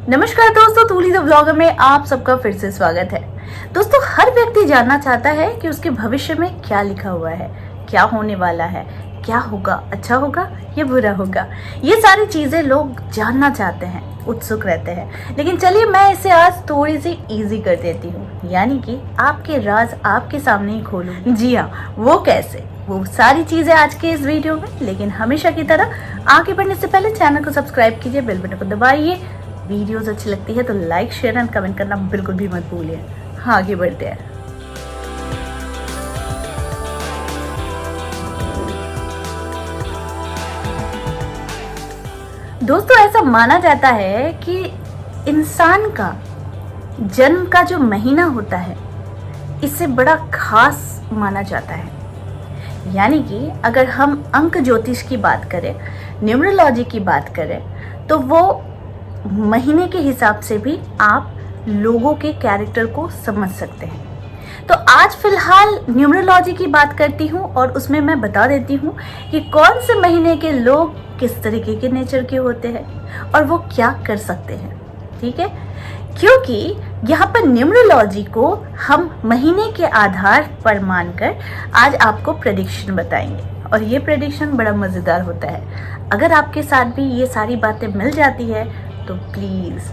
नमस्कार दोस्तों, तूली the blogger में आप सबका फिर से स्वागत है। दोस्तों, हर व्यक्ति जानना चाहता है कि उसके भविष्य में क्या लिखा हुआ है, क्या होने वाला है, क्या होगा, अच्छा होगा या बुरा होगा। ये सारी चीजें लोग जानना चाहते हैं, उत्सुक रहते हैं। लेकिन चलिए मैं इसे आज थोड़ी सी इजी कर देती हूँ, यानी कि आपके राज आपके सामने ही खोलूँ। जी हाँ, वो कैसे, वो सारी चीजें आज के इस वीडियो में। लेकिन हमेशा की तरह आगे बढ़ने से पहले चैनल को सब्सक्राइब कीजिए, बेल बटन को दबाइए। वीडियोस अच्छी लगती है तो लाइक, शेयर एंड कमेंट करना बिल्कुल भी मत भूलिए। हाँ, आगे बढ़ते हैं। दोस्तों, ऐसा माना जाता है कि इंसान का जन्म का जो महीना होता है इसे बड़ा खास माना जाता है। यानी कि अगर हम अंक ज्योतिष की बात करें, न्यूमरोलॉजी की बात करें, तो वो महीने के हिसाब से भी आप लोगों के कैरेक्टर को समझ सकते हैं। तो आज फिलहाल न्यूमरोलॉजी की बात करती हूँ और उसमें मैं बता देती हूँ कि कौन से महीने के लोग किस तरीके के नेचर के होते हैं और वो क्या कर सकते हैं। ठीक है, क्योंकि यहाँ पर न्यूमरोलॉजी को हम महीने के आधार पर मानकर आज आपको प्रेडिक्शन बताएंगे और ये प्रेडिक्शन बड़ा मज़ेदार होता है। अगर आपके साथ भी ये सारी बातें मिल जाती है तो प्लीज़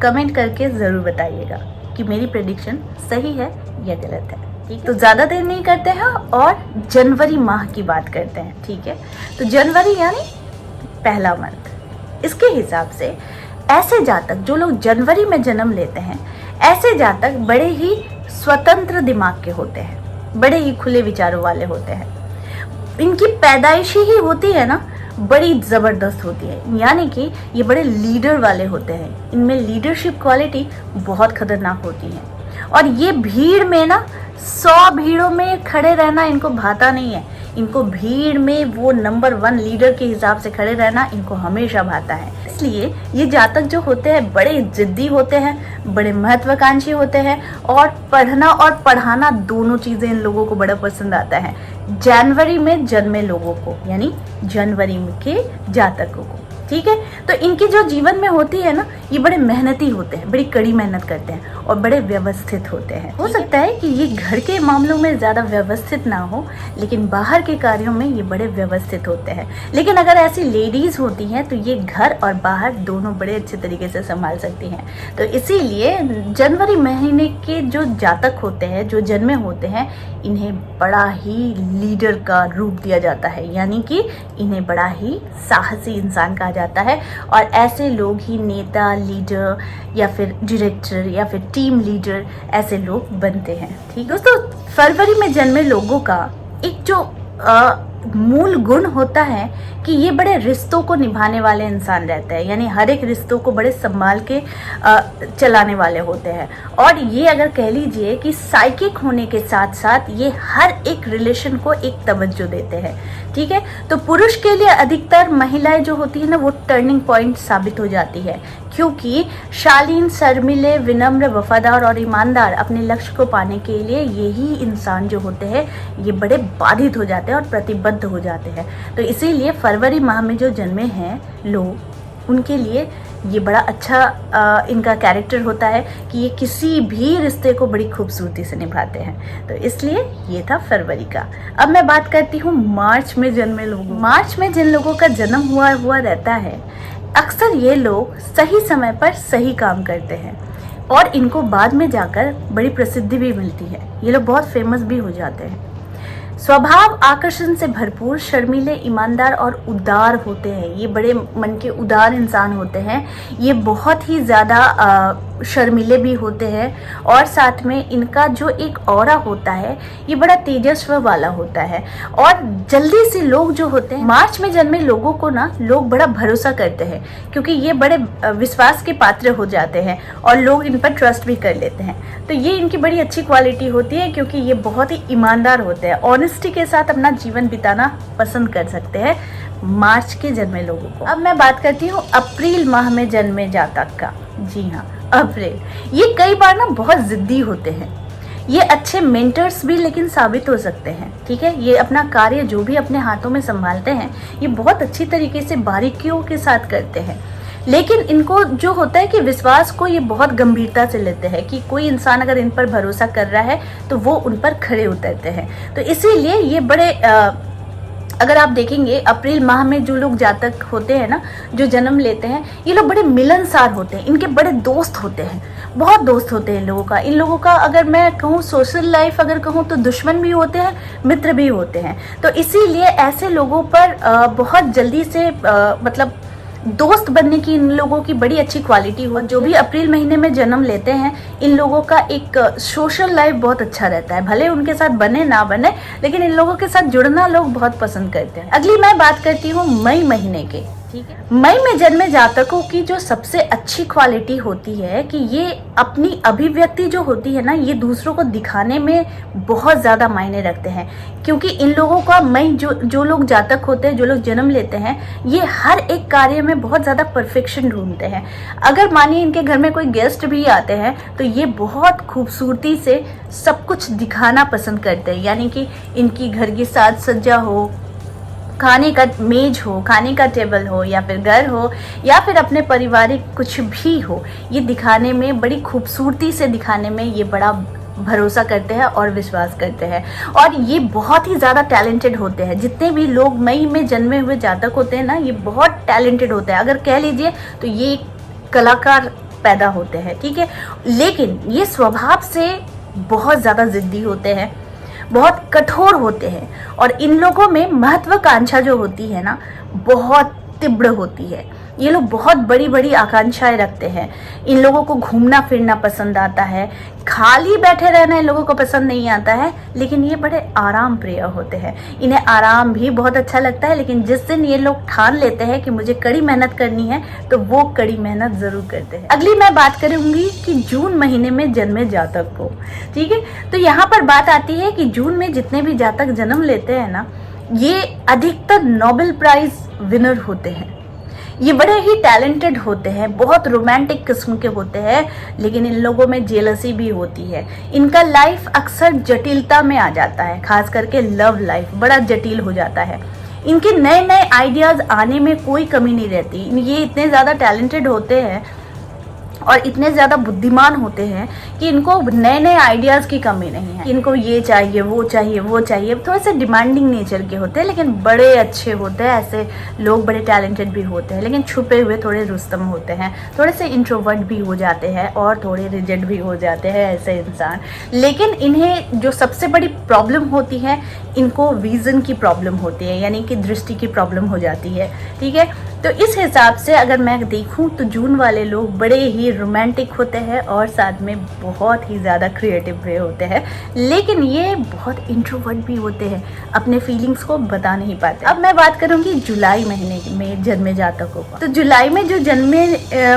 कमेंट करके ज़रूर बताइएगा कि मेरी प्रेडिक्शन सही है या गलत है। ठीक है, तो ज़्यादा देर नहीं करते हैं और जनवरी माह की बात करते हैं। ठीक है, तो जनवरी यानी पहला मंथ, इसके हिसाब से ऐसे जातक जो लोग जनवरी में जन्म लेते हैं, ऐसे जातक बड़े ही स्वतंत्र दिमाग के होते हैं, बड़े ही खुले विचारों वाले होते हैं। इनकी पैदाइश ही होती है ना, बड़ी ज़बरदस्त होती है। यानी कि ये बड़े लीडर वाले होते हैं, इनमें लीडरशिप क्वालिटी बहुत खतरनाक होती है। और ये भीड़ में ना 100 भीड़ों में खड़े रहना इनको भाता नहीं है। इनको भीड़ में वो नंबर 1 लीडर के हिसाब से खड़े रहना इनको हमेशा भाता है। इसलिए ये जातक जो होते हैं बड़े जिद्दी होते हैं, बड़े महत्वाकांक्षी होते हैं और पढ़ना और पढ़ाना दोनों चीज़ें इन लोगों को बड़ा पसंद आता है। जनवरी में जन्मे लोगों को, यानी जनवरी के जातकों को। ठीक है, तो इनकी जो जीवन में होती है ना, ये बड़े मेहनती होते हैं, बड़ी कड़ी मेहनत करते हैं और बड़े व्यवस्थित होते हैं। हो सकता है कि ये घर के मामलों में ज़्यादा व्यवस्थित ना हो, लेकिन बाहर के कार्यों में ये बड़े व्यवस्थित होते हैं। लेकिन अगर ऐसी लेडीज़ होती हैं तो ये घर और बाहर दोनों बड़े अच्छे तरीके से संभाल सकती हैं। तो इसीलिए जनवरी महीने के जो जातक होते हैं, जो जन्मे होते हैं, इन्हें बड़ा ही लीडर का रूप दिया जाता है। यानी कि इन्हें बड़ा ही साहसी इंसान कहा जाता है और ऐसे लोग ही नेता, लीडर या फिर डायरेक्टर या फिर टीम लीडर ऐसे लोग बनते हैं। ठीक दोस्तों, फरवरी में जन्मे लोगों का एक जो मूल गुण होता है कि ये बड़े रिश्तों को निभाने वाले इंसान रहते हैं। यानी हर एक रिश्तों को बड़े संभाल के चलाने वाले होते हैं। और ये अगर कह लीजिए कि साइकिक होने के साथ साथ ये हर एक रिलेशन को एक तवज्जो देते हैं। ठीक है, तो पुरुष के लिए अधिकतर महिलाएं जो होती है ना, वो टर्निंग पॉइंट साबित हो जाती है, क्योंकि शालीन, शर्मिले, विनम्र, वफादार और ईमानदार अपने लक्ष्य को पाने के लिए यही इंसान जो होते हैं ये बड़े बाधित हो जाते हैं और प्रतिबद्ध हो जाते हैं। तो इसीलिए फरवरी माह में जो जन्मे हैं लोग, उनके लिए ये बड़ा अच्छा इनका कैरेक्टर होता है कि ये किसी भी रिश्ते को बड़ी खूबसूरती से निभाते हैं। तो इसलिए ये था फरवरी का। अब मैं बात करती हूँ मार्च में जन्मे लोगों। मार्च में जिन लोगों का जन्म हुआ रहता है, अक्सर ये लोग सही समय पर सही काम करते हैं और इनको बाद में जाकर बड़ी प्रसिद्धि भी मिलती है। ये लोग बहुत फेमस भी हो जाते हैं। स्वभाव आकर्षण से भरपूर, शर्मीले, ईमानदार और उदार होते हैं। ये बड़े मन के उदार इंसान होते हैं। ये बहुत ही ज़्यादा शर्मीले भी होते हैं और साथ में इनका जो एक ऑरा होता है ये बड़ा तेजस्व वाला होता है। और जल्दी से लोग जो होते हैं, मार्च में जन्मे लोगों को ना लोग बड़ा भरोसा करते हैं, क्योंकि ये बड़े विश्वास के पात्र हो जाते हैं और लोग इन पर ट्रस्ट भी कर लेते हैं। तो ये इनकी बड़ी अच्छी क्वालिटी होती है, क्योंकि ये बहुत ही ईमानदार होते हैं, ऑनेस्टी के साथ अपना जीवन बिताना पसंद कर सकते हैं मार्च के जन्मे लोगों को। अब मैं बात करती हूँ अप्रैल माह में जन्मे जातक का। जी हाँ, अप्रैल। ये कई बार ना बहुत जिद्दी होते हैं। ये अच्छे मेंटर्स भी लेकिन साबित हो सकते हैं। ठीक है, ये अपना कार्य जो भी अपने हाथों में संभालते हैं ये बहुत अच्छी तरीके से बारीकियों के साथ करते हैं। लेकिन इनको जो होता है कि विश्वास को ये बहुत गंभीरता से लेते हैं कि कोई इंसान अगर इन पर भरोसा कर रहा है तो वो उन पर खड़े उतरते हैं। तो इसीलिए ये बड़े अगर आप देखेंगे अप्रैल माह में जो लोग जातक होते हैं ना, जो जन्म लेते हैं, ये लोग बड़े मिलनसार होते हैं, इनके बड़े दोस्त होते हैं, बहुत दोस्त होते हैं इन लोगों का। इन लोगों का अगर मैं कहूँ सोशल लाइफ अगर कहूँ तो दुश्मन भी होते हैं, मित्र भी होते हैं। तो इसीलिए ऐसे लोगों पर बहुत जल्दी से मतलब दोस्त बनने की इन लोगों की बड़ी अच्छी क्वालिटी हो। जो भी अप्रैल महीने में जन्म लेते हैं इन लोगों का एक सोशल लाइफ बहुत अच्छा रहता है। भले उनके साथ बने ना बने, लेकिन इन लोगों के साथ जुड़ना लोग बहुत पसंद करते हैं। अगली मैं बात करती हूँ मई महीने के। ठीक है, मई में जन्मे जातकों की जो सबसे अच्छी क्वालिटी होती है कि ये अपनी अभिव्यक्ति जो होती है ना, ये दूसरों को दिखाने में बहुत ज़्यादा मायने रखते हैं। क्योंकि इन लोगों का मई जो लोग जातक होते हैं, जो लोग जन्म लेते हैं, ये हर एक कार्य में बहुत ज़्यादा परफेक्शन ढूंढते हैं। अगर मानिए इनके घर में कोई गेस्ट भी आते हैं तो ये बहुत खूबसूरती से सब कुछ दिखाना पसंद करते हैं। यानी कि इनकी घर की साज सज्जा हो, खाने का मेज हो, खाने का टेबल हो, या फिर घर हो, या फिर अपने पारिवारिक कुछ भी हो, ये दिखाने में बड़ी खूबसूरती से दिखाने में ये बड़ा भरोसा करते हैं और विश्वास करते हैं। और ये बहुत ही ज़्यादा टैलेंटेड होते हैं। जितने भी लोग मई में जन्मे हुए जातक होते हैं ना, ये बहुत टैलेंटेड होते हैं। अगर कह लीजिए तो ये कलाकार पैदा होते हैं। ठीक है, लेकिन ये स्वभाव से बहुत ज़्यादा जिद्दी होते हैं, बहुत कठोर होते हैं, और इन लोगों में महत्वाकांक्षा जो होती है ना, बहुत तीव्र होती है। ये लोग बहुत बड़ी बड़ी आकांक्षाएं रखते हैं। इन लोगों को घूमना फिरना पसंद आता है, खाली बैठे रहना इन लोगों को पसंद नहीं आता है। लेकिन ये बड़े आराम प्रिय होते हैं, इन्हें आराम भी बहुत अच्छा लगता है। लेकिन जिस दिन ये लोग ठान लेते हैं कि मुझे कड़ी मेहनत करनी है, तो वो कड़ी मेहनत जरूर करते हैं। अगली मैं बात करूंगी कि जून महीने में जन्मे जातक को। ठीक है, तो यहाँ पर बात आती है कि जून में जितने भी जातक जन्म लेते हैं ना, ये अधिकतर नोबेल प्राइज विनर होते हैं। ये बड़े ही टैलेंटेड होते हैं, बहुत रोमांटिक किस्म के होते हैं, लेकिन इन लोगों में जेलसी भी होती है। इनका लाइफ अक्सर जटिलता में आ जाता है, खास करके लव लाइफ बड़ा जटिल हो जाता है। इनके नए नए आइडियाज आने में कोई कमी नहीं रहती। ये इतने ज़्यादा टैलेंटेड होते हैं और इतने ज़्यादा बुद्धिमान होते हैं कि इनको नए नए आइडियाज़ की कमी नहीं है। इनको ये चाहिए वो चाहिए वो चाहिए, थोड़े से डिमांडिंग नेचर के होते हैं, लेकिन बड़े अच्छे होते हैं। ऐसे लोग बड़े टैलेंटेड भी होते हैं, लेकिन छुपे हुए थोड़े रुस्तम होते हैं, थोड़े से इंट्रोवर्ट भी हो जाते हैं और थोड़े रिजिड भी हो जाते हैं ऐसे इंसान। लेकिन इन्हें जो सबसे बड़ी प्रॉब्लम होती है, इनको विज़न की प्रॉब्लम होती है, यानी कि दृष्टि की प्रॉब्लम हो जाती है। ठीक है, तो इस हिसाब से अगर मैं देखूं तो जून वाले लोग बड़े ही रोमांटिक होते हैं और साथ में बहुत ही ज़्यादा क्रिएटिव भी होते हैं। लेकिन ये बहुत इंट्रोवर्ट भी होते हैं, अपने फीलिंग्स को बता नहीं पाते। अब मैं बात करूंगी जुलाई महीने में जन्मे जातकों को। तो जुलाई में जो जन्मे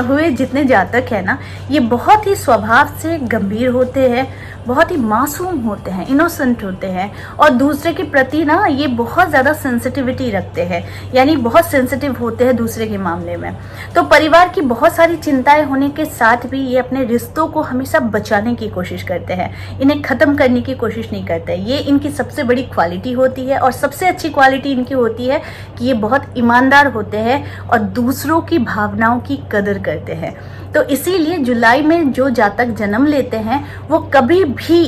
हुए जितने जातक हैं ना, ये बहुत ही स्वभाव से गंभीर होते हैं, बहुत ही मासूम होते हैं, इनोसेंट होते हैं, और दूसरे के प्रति ना ये बहुत ज़्यादा सेंसिटिविटी रखते हैं, यानी बहुत सेंसिटिव होते हैं दूसरे के मामले में। तो परिवार की बहुत सारी चिंताएं होने के साथ भी ये अपने रिश्तों को हमेशा बचाने की कोशिश करते हैं, इन्हें ख़त्म करने की कोशिश नहीं करते। ये इनकी सबसे बड़ी क्वालिटी होती है। और सबसे अच्छी क्वालिटी इनकी होती है कि ये बहुत ईमानदार होते हैं और दूसरों की भावनाओं की कदर करते हैं। तो इसीलिए जुलाई में जो जातक जन्म लेते हैं वो कभी भी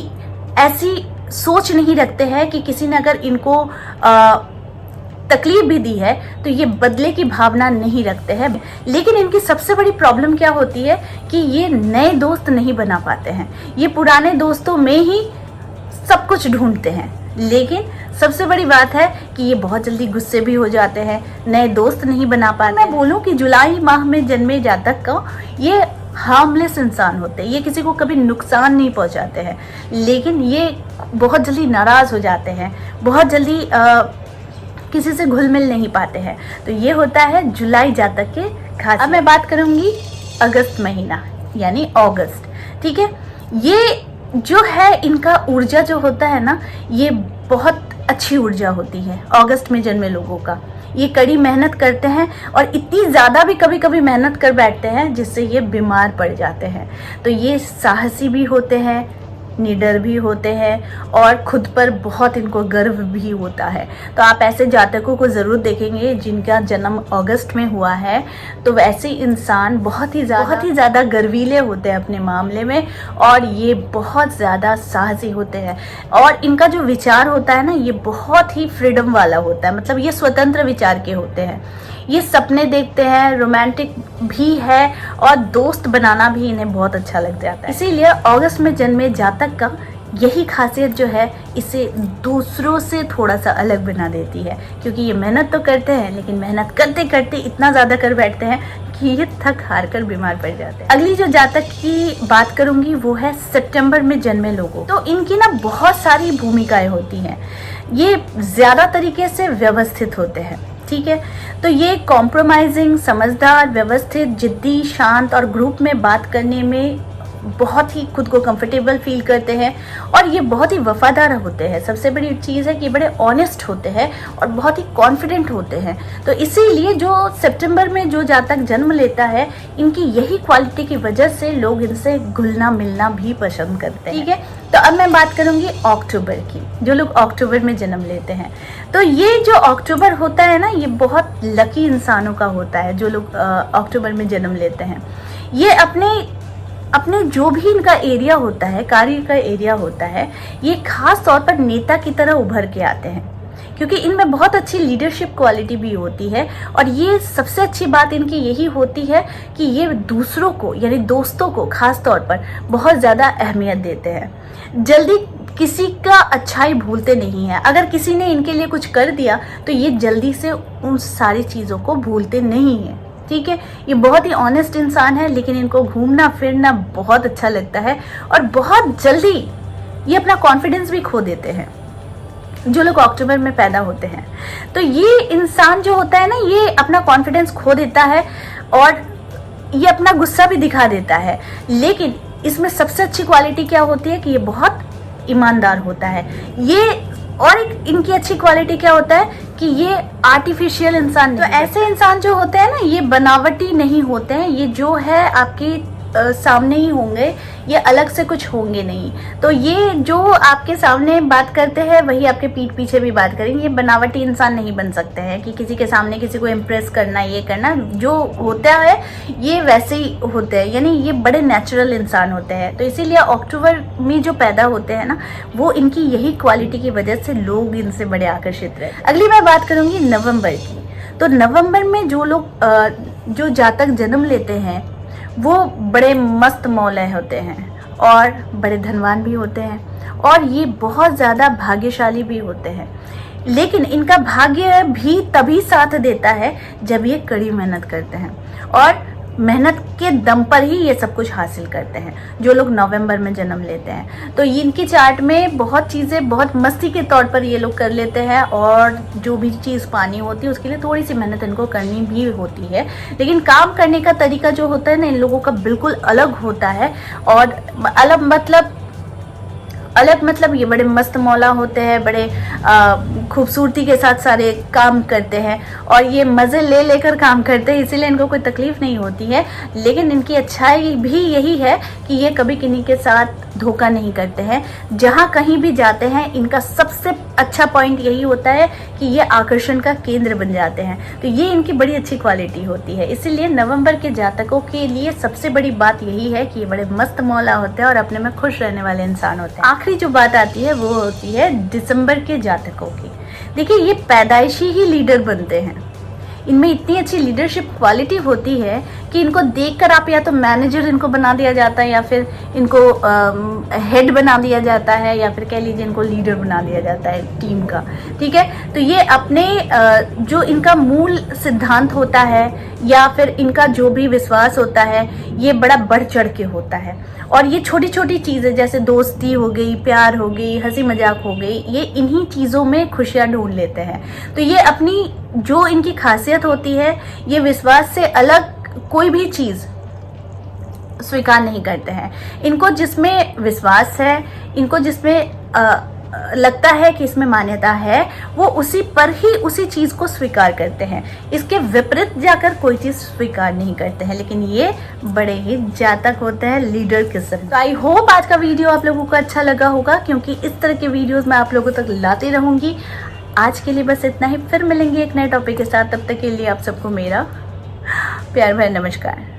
ऐसी सोच नहीं रखते हैं कि किसी ने अगर इनको तकलीफ भी दी है तो ये बदले की भावना नहीं रखते हैं। लेकिन इनकी सबसे बड़ी प्रॉब्लम क्या होती है कि ये नए दोस्त नहीं बना पाते हैं। ये पुराने दोस्तों में ही सब कुछ ढूंढते हैं। लेकिन सबसे बड़ी बात है कि ये बहुत जल्दी गुस्से भी हो जाते हैं, नए दोस्त नहीं बना पाते। मैं बोलूं कि जुलाई माह में जन्मे जातक का ये हार्मलेस इंसान होते हैं, ये किसी को कभी नुकसान नहीं पहुंचाते हैं, लेकिन ये बहुत जल्दी नाराज़ हो जाते हैं, बहुत जल्दी किसी से घुल मिल नहीं पाते हैं। तो ये होता है जुलाई जातक के खास। अब मैं बात करूंगी अगस्त महीना यानी अगस्त। ठीक है, ये जो है इनका ऊर्जा जो होता है ना, ये बहुत अच्छी ऊर्जा होती है अगस्त में जन्मे लोगों का। ये कड़ी मेहनत करते हैं और इतनी ज़्यादा भी कभी कभी मेहनत कर बैठते हैं जिससे ये बीमार पड़ जाते हैं। तो ये साहसी भी होते हैं, निडर भी होते हैं और खुद पर बहुत इनको गर्व भी होता है। तो आप ऐसे जातकों को ज़रूर देखेंगे जिनका जन्म अगस्त में हुआ है, तो वैसे इंसान बहुत ही ज़्यादा गर्वीले होते हैं अपने मामले में, और ये बहुत ज़्यादा साहसी होते हैं। और इनका जो विचार होता है ना, ये बहुत ही फ्रीडम वाला होता है, मतलब ये स्वतंत्र विचार के होते हैं। ये सपने देखते हैं, रोमांटिक भी है, और दोस्त बनाना भी इन्हें बहुत अच्छा लग जाता है। इसीलिए अगस्त में जन्मे जातक का यही खासियत जो है इसे दूसरों से थोड़ा सा अलग बना देती है, क्योंकि ये मेहनत तो करते हैं, लेकिन मेहनत करते करते इतना ज़्यादा कर बैठते हैं कि ये थक हार कर बीमार पड़ जाते हैं। अगली जो जातक की बात करूंगी वो है सितंबर में जन्मे लोगों। तो इनकी ना बहुत सारी भूमिकाएं होती हैं। ये ज़्यादा तरीके से व्यवस्थित होते हैं, ठीक है। तो ये कॉम्प्रोमाइजिंग, समझदार, व्यवस्थित, जिद्दी, शांत और ग्रुप में बात करने में बहुत ही खुद को कंफर्टेबल फील करते हैं, और ये बहुत ही वफादार होते हैं। सबसे बड़ी चीज़ है कि बड़े ऑनेस्ट होते हैं और बहुत ही कॉन्फिडेंट होते हैं। तो इसीलिए जो सितंबर में जो जातक जन्म लेता है, इनकी यही क्वालिटी की वजह से लोग इनसे घुलना मिलना भी पसंद करते हैं, ठीक है। तो अब मैं बात करूंगी अक्टूबर की, जो लोग अक्टूबर में जन्म लेते हैं। तो ये जो अक्टूबर होता है ना, ये बहुत लकी इंसानों का होता है जो लोग अक्टूबर में जन्म लेते हैं। ये अपने जो भी इनका एरिया होता है, कार्य का एरिया होता है, ये खास तौर पर नेता की तरह उभर के आते हैं, क्योंकि इनमें बहुत अच्छी लीडरशिप क्वालिटी भी होती है। और ये सबसे अच्छी बात इनकी यही होती है कि ये दूसरों को, यानी दोस्तों को खास तौर पर बहुत ज़्यादा अहमियत देते हैं। जल्दी किसी का अच्छाई भूलते नहीं हैं। अगर किसी ने इनके लिए कुछ कर दिया तो ये जल्दी से उन सारी चीज़ों को भूलते नहीं हैं, ठीक है। ये बहुत ही ऑनेस्ट इंसान है, लेकिन इनको घूमना फिरना बहुत अच्छा लगता है, और बहुत जल्दी ये अपना कॉन्फिडेंस भी खो देते हैं जो लोग अक्टूबर में पैदा होते हैं। तो ये इंसान जो होता है ना, ये अपना कॉन्फिडेंस खो देता है और ये अपना गुस्सा भी दिखा देता है। लेकिन इसमें सबसे अच्छी क्वालिटी क्या होती है कि ये बहुत ईमानदार होता है। ये और एक इनकी अच्छी क्वालिटी क्या होता है कि ये आर्टिफिशियल इंसान नहीं। तो ऐसे इंसान जो होते हैं ना, ये बनावटी नहीं होते हैं। ये जो है आपके सामने ही होंगे, ये अलग से कुछ होंगे नहीं। तो ये जो आपके सामने बात करते हैं वही आपके पीठ पीछे भी बात करेंगे। ये बनावटी इंसान नहीं बन सकते हैं कि किसी के सामने किसी को इम्प्रेस करना, ये करना। जो होता है ये वैसे ही होते हैं, यानी ये बड़े नेचुरल इंसान होते हैं। तो इसीलिए अक्टूबर में जो पैदा होते हैं ना, वो इनकी यही क्वालिटी की वजह से लोग इनसे बड़े आकर्षित रहे। अगली मैं बात करूंगी नवंबर की। तो नवंबर में जो लोग जो जातक जन्म लेते हैं वो बड़े मस्त मौले होते हैं और बड़े धनवान भी होते हैं, और ये बहुत ज़्यादा भाग्यशाली भी होते हैं। लेकिन इनका भाग्य भी तभी साथ देता है जब ये कड़ी मेहनत करते हैं, और मेहनत के दम पर ही ये सब कुछ हासिल करते हैं जो लोग नवंबर में जन्म लेते हैं। तो इनकी चार्ट में बहुत चीज़ें बहुत मस्ती के तौर पर ये लोग कर लेते हैं, और जो भी चीज़ पानी होती है उसके लिए थोड़ी सी मेहनत इनको करनी भी होती है। लेकिन काम करने का तरीका जो होता है ना, इन लोगों का बिल्कुल अलग होता है। और अलग मतलब ये बड़े मस्त मौला होते हैं, बड़े खूबसूरती के साथ सारे काम करते हैं, और ये मज़े ले लेकर काम करते हैं, इसीलिए इनको कोई तकलीफ नहीं होती है। लेकिन इनकी अच्छाई भी यही है कि ये कभी किन्हीं के साथ धोखा नहीं करते हैं। जहाँ कहीं भी जाते हैं इनका सबसे अच्छा पॉइंट यही होता है कि ये आकर्षण का केंद्र बन जाते हैं। तो ये इनकी बड़ी अच्छी क्वालिटी होती है। इसीलिए नवंबर के जातकों के लिए सबसे बड़ी बात यही है कि ये बड़े मस्त मौला होते हैं और अपने में खुश रहने वाले इंसान होते हैं। आखिरी जो बात आती है वो होती है दिसंबर के जातकों की। देखिए, ये पैदाइशी ही लीडर बनते हैं। इनमें इतनी अच्छी लीडरशिप क्वालिटी होती है कि इनको देखकर आप या तो मैनेजर इनको बना दिया जाता है, या फिर इनको हेड बना दिया जाता है, या फिर कह लीजिए इनको लीडर बना दिया जाता है टीम का, ठीक है। तो ये अपने जो इनका मूल सिद्धांत होता है या फिर इनका जो भी विश्वास होता है, ये बड़ा बढ़ चढ़ के होता है। और ये छोटी छोटी चीज़ें जैसे दोस्ती हो गई, प्यार हो गई, हंसी मजाक हो गई, ये इन्हीं चीज़ों में खुशियाँ ढूंढ लेते हैं। तो ये अपनी जो इनकी खासियत होती है, ये विश्वास से अलग कोई भी चीज़ स्वीकार नहीं करते हैं। इनको जिसमें विश्वास है, इनको जिसमें लगता है कि इसमें मान्यता है, वो उसी पर ही उसी चीज को स्वीकार करते हैं। इसके विपरीत जाकर कोई चीज स्वीकार नहीं करते हैं। लेकिन ये बड़े ही जातक होते हैं, लीडर किस्म। तो आई होप आज का वीडियो आप लोगों को अच्छा लगा होगा, क्योंकि इस तरह के वीडियोस मैं आप लोगों तक लाती रहूंगी। आज के लिए बस इतना ही, फिर मिलेंगे एक नए टॉपिक के साथ। तब तक के लिए आप सबको मेरा प्यार भरा नमस्कार।